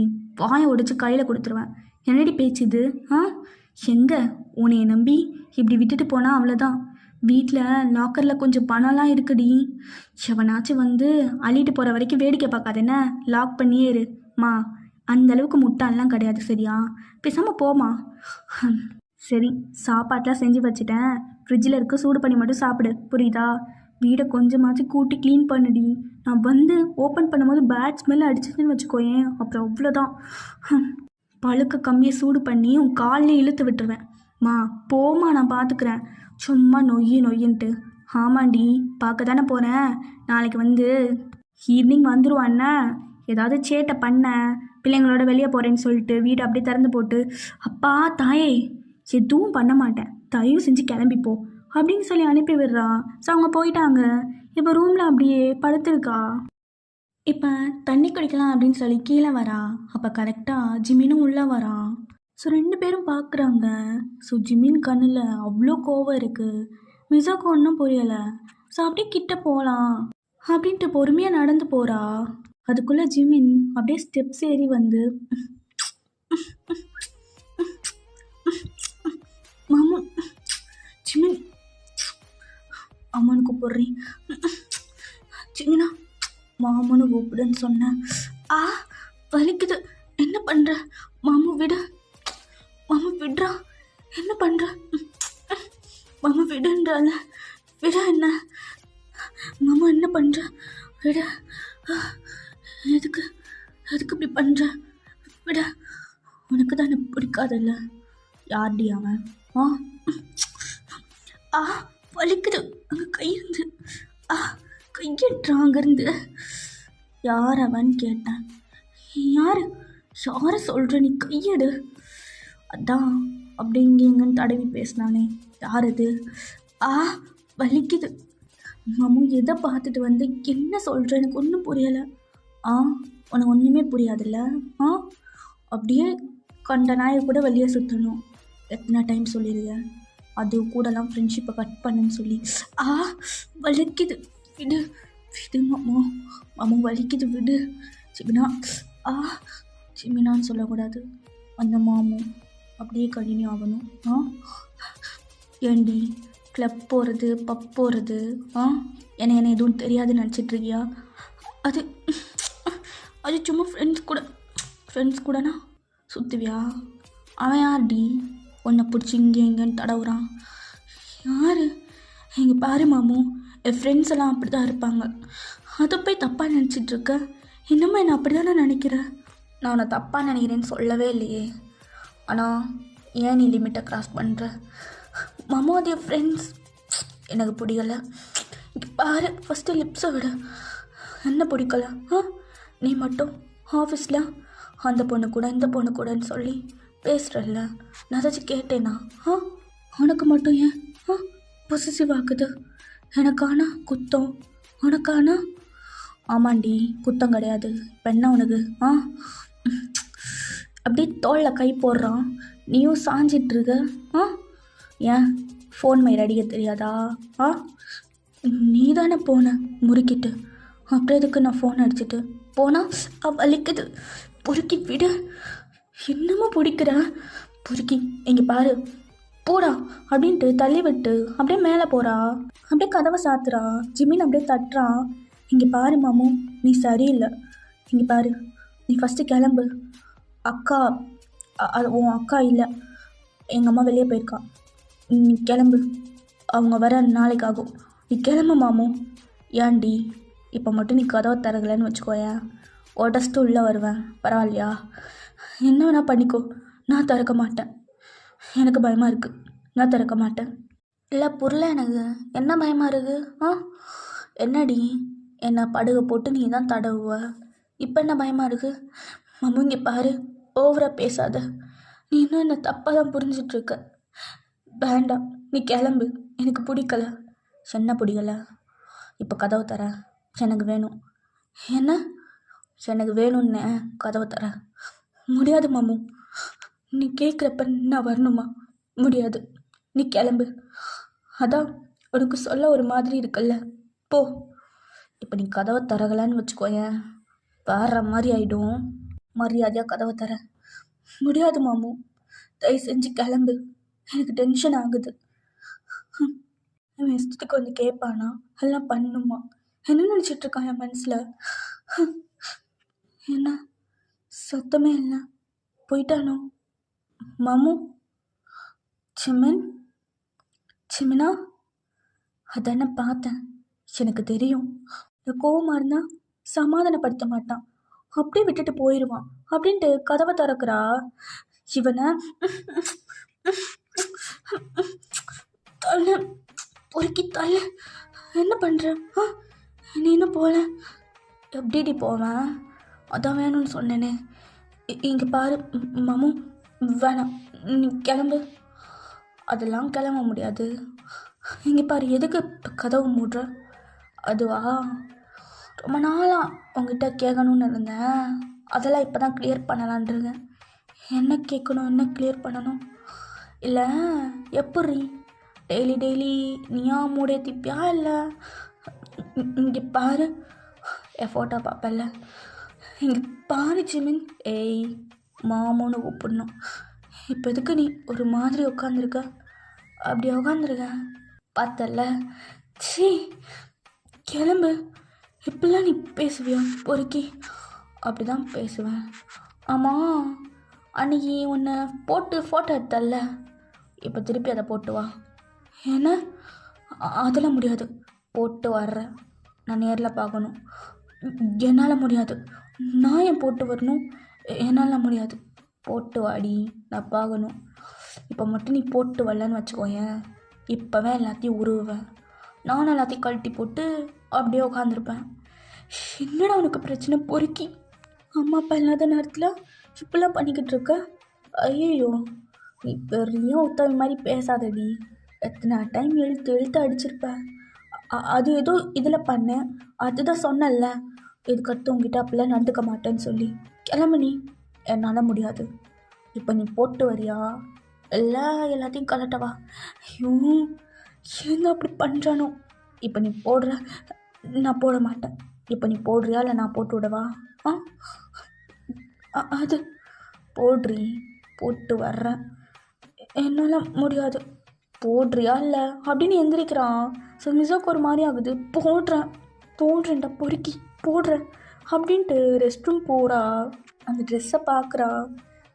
வாயை உடைச்சு கையில் கொடுத்துருவேன். என்னடி பேச்சு இது? ஆ எங்கே உன்னையை நம்பி இப்படி விட்டுட்டு போனால் அவ்வளோதான். வீட்டில் லாக்கரில் கொஞ்சம் பணம்லாம் இருக்குடி, எவனாச்சும் வந்து அள்ளிட்டு போகிற வரைக்கும் வேடிக்கை பார்க்காத என்ன, லாக் பண்ணியே இரு. மா அந்த அளவுக்கு முட்டாள்லாம் கிடையாது சரியா? பேசாமல் போமா. சரி, சாப்பாட்டெலாம் செஞ்சு வச்சுட்டேன், ஃப்ரிட்ஜில் இருக்க, சூடு பண்ணி மட்டும் சாப்பிடு, புரியுதா? வீடை கொஞ்சமாச்சும் கூட்டி க்ளீன் பண்ணுடி. நான் வந்து ஓப்பன் பண்ணும்போது பேட் ஸ்மெல் அடிச்சதுன்னு வச்சுக்கோயேன், அப்புறம் அவ்வளோதான். பழுக்க கம்மியாக சூடு பண்ணி உன் காலில் இழுத்து விட்டுருவேன். மா போமா, நான் பார்த்துக்கிறேன். சும்மா நொய்யின்ட்டு. ஆமாண்டி, பார்க்க தானே போகிறேன். நாளைக்கு வந்து ஈவினிங் வந்துடுவான்னா, ஏதாவது சேட்டை பண்ண, பிள்ளைங்களோட வெளியே போகிறேன்னு சொல்லிட்டு வீடு அப்படியே திறந்து போட்டு, அப்பா தாயே எதுவும் பண்ண மாட்டேன், தயவு செஞ்சு கிளம்பிப்போ அப்படின்னு சொல்லி அனுப்பி விடுறா. ஸோ அவங்க போயிட்டாங்க. இப்போ ரூமில் அப்படியே படுத்துருக்கா. இப்போ தண்ணி குடிக்கலாம் அப்படின்னு சொல்லி கீழே வரா. அப்போ கரெக்டாக ஜிமினும் உள்ளே வரா. ஸோ 2 பேரும் பார்க்குறாங்க. ஸோ ஜிமின் கண்ணில் அவ்வளோ கோவம் இருக்குது. மிசாக்கு ஒன்றும் புரியலை. ஸோ அப்படியே கிட்ட போகலாம் அப்படின்ட்டு பொறுமையாக நடந்து போகிறா. அதுக்குள்ளே ஜிமின் அப்படியே ஸ்டெப்ஸ் ஏறி வந்து, மாமா ஜிமின் அம்மானு கூப்பிடுறேன், ஜிமினா மாமனு கூப்பிடுன்னு சொன்னேன். ஆ வலிக்குது, என்ன பண்ணுற மாமு, விடு மாமா, விடுறா, என்ன பண்ணுற மாமா, விடுன்றால, விட என்ன மாமா, என்ன பண்ணுற, விட, எதுக்கு இப்படி பண்ணுற, விட, உனக்கு தான் எனக்கு பிடிக்காதில்ல. யார்டி அவன்? ஆ வலிக்குது, அங்கே கை இருந்து, கையெட்டுறான் அங்கேருந்து. யார் அவன் கேட்டேன். யாரை சொல்கிற நீ, கையெடு. அதான் அப்படி இங்கேங்கன்னு தடவி பேசினானே, யார் அது? வலிக்குது மாமு, எதை பார்த்துட்டு வந்து என்ன சொல்கிற, எனக்கு ஒன்றும் புரியலை. உனக்கு ஒன்றுமே புரியாதுல்ல? அப்படியே கண்ட நாயை கூட வெளியே சுற்றணும். எத்தனை டைம் சொல்லிடுவேன், அது கூடலாம் ஃப்ரெண்ட்ஷிப்பை கட் பண்ணுன்னு சொல்லி. வலிக்குது, விடு விடு மாமு வலிக்குது, விடு. ஜிமினா, ஜிமினான்னு சொல்லக்கூடாது, அந்த மாமு அப்படியே கண்டினியூ ஆகணும். ஏண்டி கிளப் போகிறது, பப் போகிறது, என்ன எதுவும் தெரியாதுன்னு நினச்சிட்ருக்கியா? அது சும்மா ஃப்ரெண்ட்ஸ் கூடனா சுற்றுவியா? அவன் யார்டி உன்னை பிடிச்சி இங்கேன்னு தடவுறான்? யார்? இங்கே பாரு மாமு, என் ஃப்ரெண்ட்ஸ் எல்லாம் அப்படி தான் இருப்பாங்க. அதை போய் தப்பாக நினச்சிட்ருக்க. இன்னமும் என்னை அப்படி தானே நினைக்கிறேன். நான் உன்னை தப்பாக நினைக்கிறேன்னு சொல்லவே இல்லையே. ஆனால் ஏன் நீ லிமிட்டை க்ராஸ் பண்ணுற? மாமு, அது என் ஃப்ரெண்ட்ஸ், எனக்கு பிடிக்கலை. இங்கே பாரு, ஃபஸ்ட்டு லிப்ஸை விட. என்ன பிடிக்கல? நீ மட்டும் ஆஃபீஸில் அந்த பொண்ணு கூட இந்த பொண்ணு கூடன்னு சொல்லி பேசுகிறல்ல, நான் ஏதாச்சும் கேட்டேனா? உனக்கு மட்டும் ஏன் பொசிசிவ் ஆகுது? எனக்கான குத்தம் உனக்கான? ஆமாண்டி, குத்தம் கிடையாது. இப்போ என்ன உனக்கு? அப்படியே தோளில் கை போடுறான், நீயும் சாஞ்சிட்ருக்க. ஏன் ஃபோன் மயிர் அடிக்க தெரியாதா? நீ தானே போன முறுக்கிட்டு, அப்புறம் எதுக்கு நான் ஃபோன் அடிச்சுட்டு போனால் வலிக்குது, பொறுக்கி விடு. என்னமோ பிடிக்கிற, பொறுக்கி. இங்கே பாரு, போடா அப்படின்ட்டு தள்ளி விட்டு அப்படியே மேலே போகிறா. அப்படியே கதவை சாத்துறா. ஜிமின் அப்படியே தட்டுறான். இங்கே பாரு மாமு, நீ சரியில்லை. இங்கே பாரு, நீ ஃபஸ்ட்டு கிளம்பு. அக்கா, உன் அக்கா இல்லை, எங்கள் அம்மா வெளியே போயிருக்கா. நீ கிளம்பு, அவங்க வர நாளைக்கு ஆகும். நீ கிளம்பு மாமு. ஏன்டி இப்போ மட்டும் நீ கதவை திறக்கலன்னு வச்சுக்கோயேன், உடச்சிட்டு உள்ளே வருவேன், பரவாயில்லையா? என்ன வேணா பண்ணிக்கோ, நான் திறக்க மாட்டேன். எனக்கு பயமாக இருக்குது, நான் திறக்க மாட்டேன். இல்லை புரியல எனக்கு, என்ன பயமாக இருக்குது? என்னடி, என்னை படுகை போட்டு நீ தான் தடவுவ, இப்போ என்ன பயமாக இருக்குது? மாமு இங்கே பாரு, ஓவராக பேசாத. நீ இன்னும் என்னை தப்பாக தான் புரிஞ்சிட்ருக்க. வேண்டாம், நீ கிளம்பு, எனக்கு பிடிக்கல. என்ன பிடிக்கல? இப்போ கதவை தர, எனக்கு வேணும். என்ன? எனக்கு வேணும்னு கதவை தர முடியாது மாமு. நீ கேட்குறப்ப நான் வரணுமா? முடியாது, நீ கிளம்பு. அதான் உனக்கு சொல்ல ஒரு மாதிரி இருக்குல்ல, போ. இப்போ நீ கதவை தரகலான்னு வச்சுக்கோயேன், வேற மாதிரி ஆகிடும். மரியாதையாக கதவை தர முடியாது மாமு, தயவு செஞ்சு கிளம்பு, எனக்கு டென்ஷன் ஆகுது. அவன் இஷ்டத்துக்கு வந்து கேட்பானா, எல்லாம் பண்ணுமா? என்ன நினச்சிட்ருக்கான் என் மனசில்? என்ன சத்தமே இல்லை. போயிட்டானோ? மாமு, சிமன், சிமனா, அதானே பார்த்தேன். எனக்கு தெரியும், இந்த கோவமாக இருந்தால் சமாதானப்படுத்த மாட்டான், அப்படியே விட்டுட்டு போயிடுவான் அப்படின்ட்டு கதவை திறக்கிறா. இவனை தள்ள, பொறுக்கி தள்ள. என்ன பண்ணுற? நீ இன்னும் போகல? எப்படிடி போவேன்? அதான் வேணும்னு சொன்னேனே. இங்கே பாரு மாமு, வேணாம், நீ கிளம்பு. அதெல்லாம் கிளம்ப முடியாது. இங்கே பாரு, எதுக்கு கதவு மூடுற? அதுவா, ரொம்ப நாளாக உங்ககிட்ட கேட்கணுன்னு இருந்தேன். அதெல்லாம் இப்போ தான் கிளியர் பண்ணலான்ருங்க. என்ன கேட்கணும், என்ன கிளியர் பண்ணணும்? இல்லை எப்படி டெய்லி டெய்லி நீயா மூடே திப்பியா? இல்லை இங்கே பாரு, என் ஃபோட்டோ பார்ப்பல. இங்கே பாரு ஜிமின். ஏய் மாமோன்னு கூப்பிடணும். இப்போ எதுக்கு நீ ஒரு மாதிரி உட்காந்துருக்க? அப்படி உட்காந்துருக்க பார்த்தல. சீ, கிளம்பு. இப்பெல்லாம் நீ பேசுவியா பொறுக்கி? அப்படி தான் பேசுவேன். ஆமாம், அன்றைக்கி உன்னை போட்டு ஃபோட்டோ எடுத்தல்ல, இப்போ திருப்பி அதை போட்டு வா. ஏன்னா அதெல்லாம் முடியாது. போட்டு வர்றேன், நான் நேரில் பார்க்கணும். என்னால் முடியாது. நான் ஏன் போட்டு வரணும்? என்னால் முடியாது. போட்டு வாடி, நான் பார்க்கணும். இப்போ மட்டும் நீ போட்டு வரலன்னு வச்சுக்கோயேன், இப்போவே எல்லாத்தையும் உருவேன். நானும் எல்லாத்தையும் கழட்டி போட்டு அப்படியே உட்காந்துருப்பேன். என்னடா உனக்கு பிரச்சனை பொறுக்கி? அம்மா அப்பா இல்லாத நேரத்தில் இப்பெல்லாம் பண்ணிக்கிட்டு இருக்க? ஐயோ, நீ பெரிய உத்தவி மாதிரி பேசாதடி. எத்தனை டைம் எழுத்து அடிச்சிருப்ப. அது ஏதோ இதில் பண்ணேன், அதுதான் சொன்னல. இதுக்கடுத்து உங்ககிட்ட அப்படிலாம் நடந்துக்க மாட்டேன்னு சொல்லி. கிளம்பு நீ. என்னால் முடியாது. இப்போ நீ போட்டு வரியா எல்லாத்தையும் கலட்டவா? ஐயோ, என்ன அப்படி பண்ணுறானோ? இப்போ நீ போடுற, நான் போட மாட்டேன். இப்போ நீ போடுறியா இல்லை நான் போட்டு விடவா? அது போடுறி, போட்டு வர்றேன். என்னால் முடியாது. போடுறியா இல்லை அப்படின்னு எந்திரிக்கிறான். ஸோ மிஸ்ஸாக்கு ஒரு மாதிரி ஆகுது. போடுறேன்டா பொறுக்கி, போடுறேன் அப்படின்ட்டு ரெஸ்ட் ரூம் போகிறா. அந்த ட்ரெஸ்ஸை பார்க்குறா,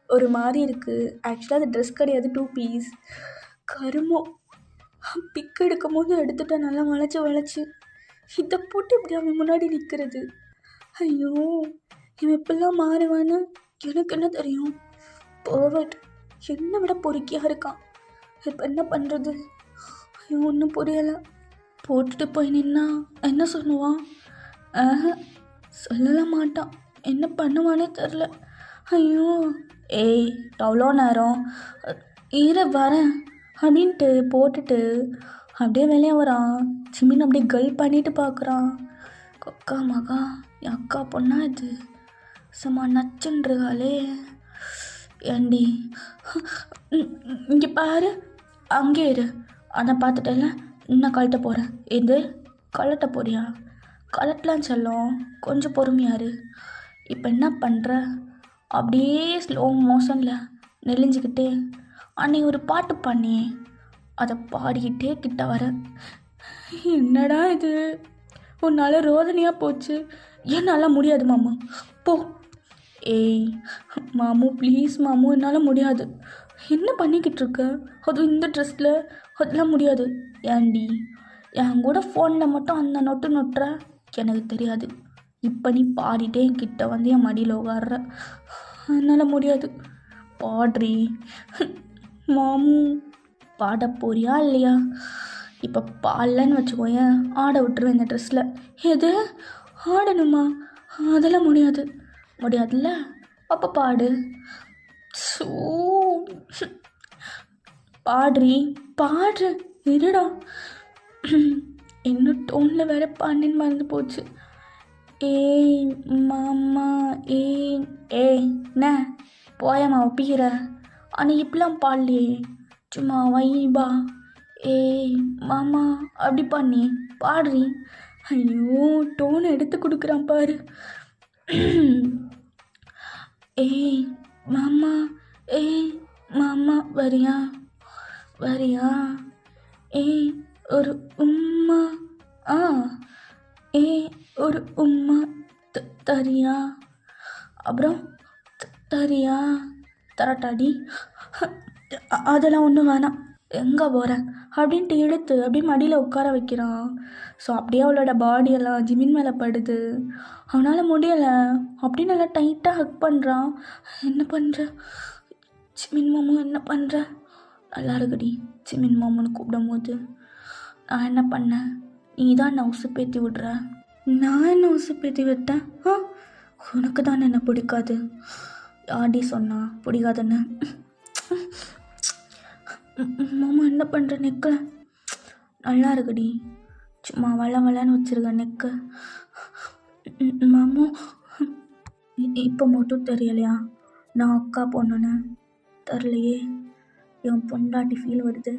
ஒரு மாதிரி இருக்குது. ஆக்சுவலாக அது ட்ரெஸ் கிடையாது, 2 பீஸ். கருமோ, பிக் எடுக்கும் போது எடுத்துட்டேன், நல்லா வளைச்சி. இதை போட்டு இப்படி அவன் முன்னாடி நிற்கிறது. ஐயோ, இவன் எப்பெல்லாம் மாறுவான்னு எனக்கு என்ன தெரியும்? பர்வர்ட், என்னை விட பொறுக்கியாக இருக்கான். இப்போ என்ன பண்ணுறது? ஐயோ, ஒன்றும் புரியலை. போட்டுட்டு போய் நின்னா என்ன சொல்லுவான்? சொல்லல மாட்டான். என்ன பண்ணுவானே தெரில. ஐயோ, ஏய் அவ்வளோ நேரம் வரேன் அப்படின்ட்டு போட்டுட்டு அப்படியே வெளியே வரான். சிமின் அப்படியே கல் பண்ணிட்டு பார்க்குறான். கொக்கா மகா, என் அக்கா பொண்ணா இது? சும்மா நச்சுன்றாளே. ஏண்டி, இங்கே பாரு, அங்கே இரு. அதை பார்த்துட்டல, இன்னும் கழட்ட போகிறேன். இது கழட்ட போறியா? கழட்டலாம் செல்லம், கொஞ்சம் பொறுமையாரு. இப்போ என்ன பண்ணுற? அப்படியே ஸ்லோ மோஷனில் நெளிஞ்சிக்கிட்டே அன்னைக்கு ஒரு பாட்டு பண்ணியே, அதை பாடிக்கிட்டே கிட்ட வர. என்னடா இது, உன்னால் ரோதனையாக போச்சு. என்னால் முடியாது மாமா, போ. ஏய் மாமு, ப்ளீஸ் மாமு, என்னால் முடியாது. என்ன பண்ணிக்கிட்டு இருக்க? அதுவும் இந்த ட்ரெஸ்ஸில்? அதெல்லாம் முடியாது. ஏண்டி, என் கூட ஃபோனில் மட்டும் அந்த நொட்டுற எனக்கு தெரியாது. இப்போ நீ பாடிட்டே என்கிட்ட வந்து என் மடியில் உட்கார்ற. என்னால் முடியாது. பாடுறி மாமு. பாட போறியா இல்லையா? இப்போ பாடலன்னு வச்சுக்கோயேன், ஆட விட்டுருவேன் இந்த ட்ரெஸ்ஸில். எது ஆடணுமா? அதெல்லாம் முடியாதுல்ல. அப்போ பாடு. ஸோ பாடுற இருடா. இன்னும் டோனில் வேற பாண்டின்னு மறந்து போச்சு. ஏய் மாமா, ஏய் என்ன போயம்மா ஒப்பிக்கிற? ஆனால் இப்படிலாம் பாடலையே, சும்மா வைபா. ஏய் மாமா அப்படி பண்ணி பாடுறி. ஐயோ, டோனை எடுத்து கொடுக்குறான் பாரு. ஏய் மாமா, ஏய் மாமா, வரியா? ஏய் ஒரு உம்மா. ஏய் ஒரு உம்மா தரியா? அப்புறம் தரியா? தரட்டாடி? அதெல்லாம் ஒன்றும் வேணாம். எங்கே போகிறேன் அப்படின்ட்டு இழுத்து அப்படியே மடியில் உட்கார வைக்கிறான். ஸோ அப்படியே அவளோட பாடியெல்லாம் ஜிமின் மேலே படுது. அவனால் முடியலை. அப்படியே நல்லா டைட்டாக ஹக் பண்ணுறான். என்ன பண்ணுற ஜிமின் மாமு, என்ன பண்ணுற? நல்லா இருக்குடி ஜிமின் மாமுன்னு கூப்பிடும் போது. நான் என்ன பண்ணேன்? நீ தான் என்னை உசுப்பேற்றி விடுற. நான் என்ன உசுப்பேற்றி விட்டேன்? உனக்கு தான் என்ன பிடிக்காது. யார்டி சொன்னா பிடிக்காதுன்னு? மாமா என்ன பண்ணுற? நெக்கல நல்லா இருக்குடி. சும்மா வளன்னு வச்சுருக்க நெக்கு. மாமு இப்போ மட்டும் தெரியலையா நான் அக்கா பொண்ணுன்னு? தெரிலையே. என் பொண்டாட்டி ஃபீல் வருது.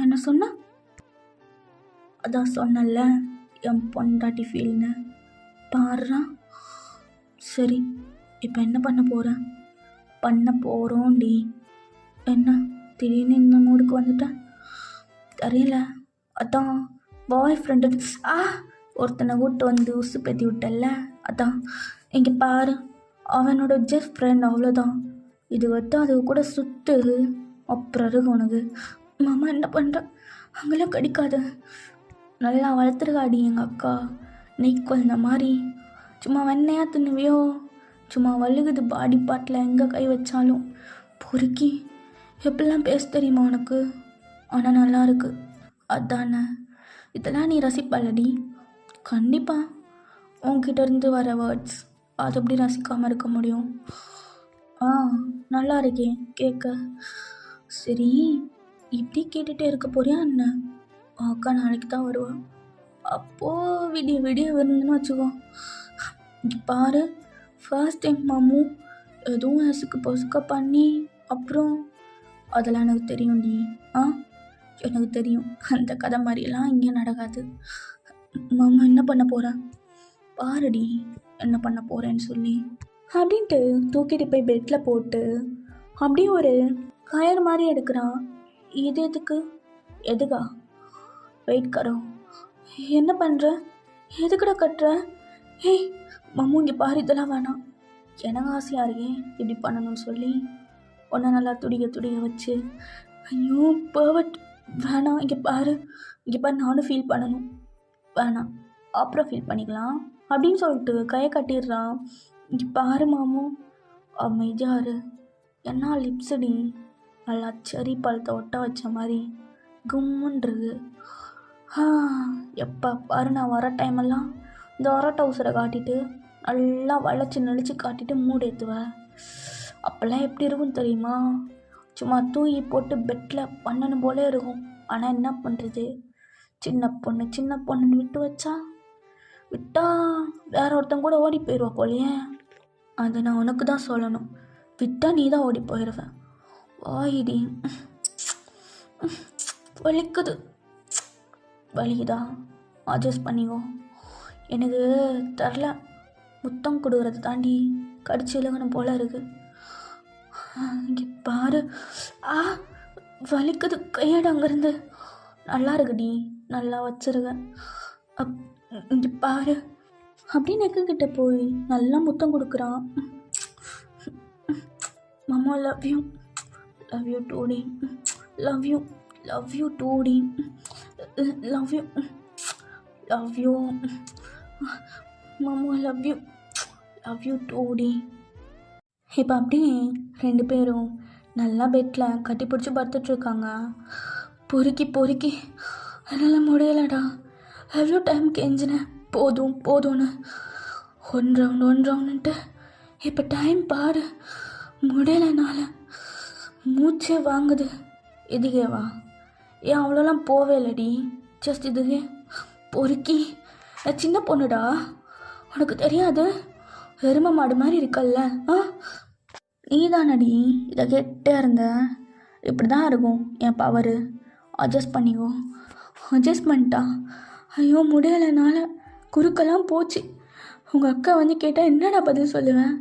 என்ன சொன்ன? அதான் சொன்னல என் பொண்டாட்டி ஃபீல்னு. பாடுறா. சரி இப்போ என்ன பண்ண போகிறேன்? பண்ண போகிறோம்டி. என்ன திடீர்னு இந்த மூடுக்கு வந்துட்டேன்? தெரியல. அதான் பாய் ஃப்ரெண்டு ஒருத்தனை கூட்டு வந்து உசு பேத்தி விட்டல. அதான் இங்கே பாரு, அவனோட ஜஸ்ட் ஃப்ரெண்ட், அவ்வளோதான். இது வந்து அது கூட சுத்து. அப்புறம் இருக்கு உனக்கு. மாமா என்ன பண்ணுற? அங்கெல்லாம் கடிக்காத. நல்லா வளர்த்துருக்காடி எங்கள் அக்கா. நெய் குழந்த மாதிரி. சும்மா வெண்ணையாக தின்னுவியோ? சும்மா வழுகுது பாடி பார்ட்டில் எங்கே கை வச்சாலும். பொறுக்கி எப்படிலாம் பேச தெரியுமா உனக்கு? ஆனால் நல்லா இருக்கு. அதானே, இதெல்லாம் நீ ரசிப்பல்லடி. கண்டிப்பாக. உன்கிட்ட இருந்து வர வேர்ட்ஸ் அது எப்படி ரசிக்காமல் இருக்க முடியும்? நல்லா இருக்கே கேட்க. சரி, இப்படி கேட்டுகிட்டே இருக்க போறியா என்ன? அக்கா நாளைக்கு தான் வருவா. அப்போது விடிய விடிய வருதுன்னு வச்சுக்கோ. பாரு, ஃபர்ஸ்ட் டைம் மாமு எதுவும் எசுக்கு பொசுக்க பண்ணி அப்புறம் அதெல்லாம் எனக்கு தெரியும்டி. எனக்கு தெரியும். அந்த கதை மாதிரியெல்லாம் இங்கே நடக்காது. மாமா என்ன பண்ண போகிறேன் பாருடி, என்ன பண்ண போகிறேன்னு சொல்லி அப்படின்ட்டு தூக்கிட்டு போய் பெட்டில் போட்டு அப்படியே ஒரு கயர் மாதிரி எடுக்கிறான். இது எதுக்கா? வெயிட் கரோ. என்ன பண்ணுற? எதுக்கடா கட்டுற? ஏய் மாமு இங்கே பாரு, இதெல்லாம் வேணாம். எனக்கு ஆசையாக இருக்கே இப்படி பண்ணணும்னு சொல்லி உன்னை நல்லா துடிக்க வச்சு. ஐயோ பர்வட், வேணாம். இங்கே பாரு நானும் ஃபீல் பண்ணணும். வேணாம், அப்புறம் ஃபீல் பண்ணிக்கலாம் அப்படின்னு சொல்லிட்டு கையை கட்டிடுறான். இங்கே பாரு மாமு, அமைதியாரு. என்ன லிப்ஸடி நல்லா செரி பழத்தை ஒட்ட வச்ச மாதிரி கும்முன்றது. எப்போ பாரு நான் வர டைமெல்லாம் இந்த வர டவுசரை காட்டிட்டு நல்லா வளைச்சி நெளிச்சு காட்டிட்டு மூடேற்றுவேன். அப்போல்லாம் எப்படி இருக்கும் தெரியுமா? சும்மா தூக்கி போட்டு பெட்டில் பண்ணணும் போலே இருக்கும். ஆனால் என்ன பண்ணுறது, சின்ன பொண்ணுன்னு விட்டா வேற ஒருத்தன் கூட ஓடி போயிடுவா போலையே. அதை நான் உனக்கு தான் சொல்லணும். விட்டா நீ தான் ஓடி போயிடுவேன். வாயிடி வலிக்குது. வலிக்குதா? அட்ஜஸ்ட் பண்ணிக்கோ. எனக்கு தெரில, முத்தம் கொடுக்குறது தாண்டி கடிச்சு இழுகணும் போல இருக்கு. இங்கே பாரு, வலிக்குது. கையடு அங்கேருந்து. நல்லா இருக்குடி, நல்லா வச்சிருக்க. இங்கே பாரு அப்படின்னு நெக்கிட்ட போய் நல்லா முத்தம் கொடுக்குறான். மாமா லவ் யூ டூடி. லவ் யூ டூடி. லவ் யூ மாமா. லவ் யூ டூடி. இப்போ அப்படியே ரெண்டு பேரும் நல்லா பெட்டில் கட்டி பிடிச்சி படுத்துட்ருக்காங்க. பொறுக்கி அதனால் முடியலடா. எவ்வளோ டைம் கெஞ்சினேன் போதும்னு. ஒன் ரவுண்டுன்ட்டு இப்போ டைம் பாரு, முடியலைனால மூச்சே வாங்குது. இதுக்கேவா? ஏன் அவ்வளோலாம் போவே இல்லடி, ஜஸ்ட் இதுவே. பொறுக்கி, நான் சின்ன பொண்ணுடா, உனக்கு தெரியாது? எருமை மாடு மாதிரி இருக்கல்ல. நீ தானடி இதை கெட்டே இருந்த. இப்படி தான் இருக்கும் என் பவரு. அட்ஜஸ்ட் பண்ணிக்கோ. அட்ஜஸ்ட்மெண்ட்டா? ஐயோ முடியலைனால குறுக்கெல்லாம் போச்சு. உங்கள் அக்கா வந்து கேட்டால் என்னடா பதில் சொல்லுவேன்?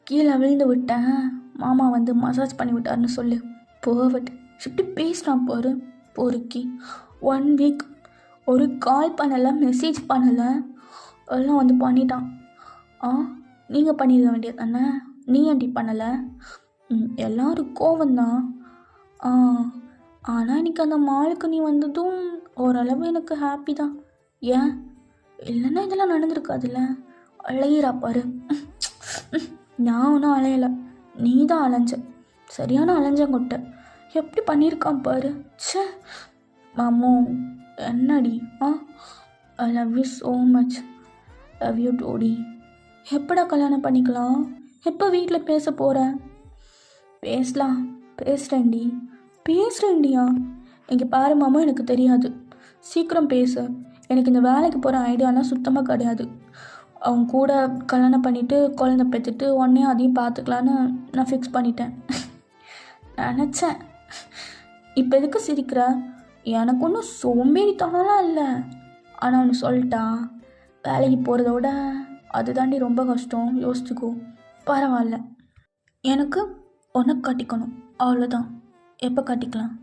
கீழே விழுந்து விட்டேன், மாமா வந்து மசாஜ் பண்ணி விட்டாருன்னு சொல்லு. போவட் இப்படி பேசுகிறான் பாரு பொறுக்கி. 1 வீக் ஒரு கால் பண்ணலை, மெசேஜ் பண்ணலை, எல்லாம் வந்து பண்ணிட்டான். நீங்கள் பண்ணியிருக்க வேண்டியது தானே, நீ ஏன்டி பண்ணலை? எல்லோரும் கோவம்தான். ஆனால் இன்றைக்கி அந்த மாலுக்கு நீ வந்ததும் ஓரளவு எனக்கு ஹாப்பி தான். ஏன் இல்லைன்னா இதெல்லாம் நடந்திருக்காதுல்ல. அலையிறா பாரு. நான் ஒன்றும் அலையலை, நீ தான் அலைஞ்ச. சரியான அலைஞ்சங்கொட்டை. எப்படி பண்ணியிருக்கான் பாரு. ச்சே மாமோ, என்னடி? I love you so much. Love you டோடி. எப்படா கல்யாணம் பண்ணிக்கலாம்? எப்போ வீட்டில் பேச போகிறேன்? பேசலாம், பேசுகிறேன்டியா. இங்கே பாரு மாமா, எனக்கு தெரியாது. சீக்கிரம் பேசு. எனக்கு இந்த வேலைக்கு போகிற ஐடியாலாம் சுத்தமாக கிடையாது. அவங்க கூட கல்யாணம் பண்ணிவிட்டு குழந்தை பெற்றுட்டு உடனே அதையும் பார்த்துக்கலான்னு நான் ஃபிக்ஸ் பண்ணிட்டேன். நினச்சேன். இப்போ எதுக்கு சிரிக்கிற? எனக்கு ஒன்றும் சோம்பேறித்தனம்லாம் இல்லை. ஆனால் ஒன்று சொல்லிட்டா, வேலைக்கு போகிறத விட அது தாண்டி ரொம்ப கஷ்டம். யோசிச்சுக்கோ. பரவாயில்ல, எனக்கு உனக்கு கட்டிக்கணும், அவ்வளோதான். எப்போ கட்டிக்கலாம்?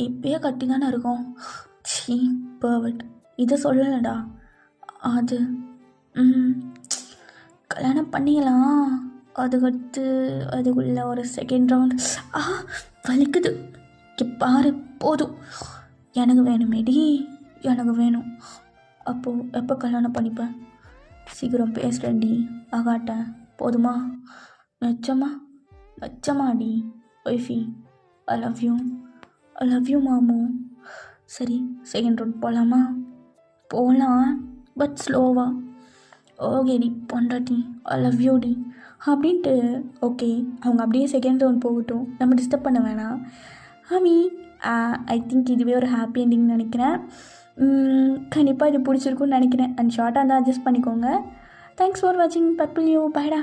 இப்பயே கட்டி தானே இருக்கோம். சீ பர்வட். இதை சொல்லலடா. அது கல்யாணம் பண்ணிக்கலாம். அதுக்கடுத்து அதுக்குள்ள ஒரு செகண்ட் ரவுண்ட். வலிக்குது. பாரு, போதும். எனக்கு வேணுமேடி, எனக்கு வேணும். அப்போது எப்போ கல்யாணம் பண்ணிப்பேன்? சீக்கிரம் பேசுகிறேன்டி. ஆகாட்டேன். போதுமா? நச்சமாடி ஒய்ஃபி. ஐ லவ் யூ மாமு. சரி, செகண்ட் ரவுண்ட் போகலாமா? போகலாம், பட் ஸ்லோவா. ஓகேடி பொண்டாட்டி, ஐ லவ் யூ டி அப்படின்ட்டு. ஓகே, அவங்க அப்படியே செகண்ட் ரவுண்ட் போகட்டும், நம்ம டிஸ்டர்ப் பண்ண வேணாம். ஐ திங்க் இதுவே ஒரு ஹாப்பி எண்டிங்னு நினைக்கிறேன். கண்டிப்பாக இது பிடிச்சிருக்குன்னு நினைக்கிறேன். அண்ட் ஷார்ட்டாக இருந்தால் அட்ஜஸ்ட் பண்ணிக்கோங்க. தேங்க்ஸ் ஃபார் வாட்சிங் பர்பிள் யூ. பாய்டா.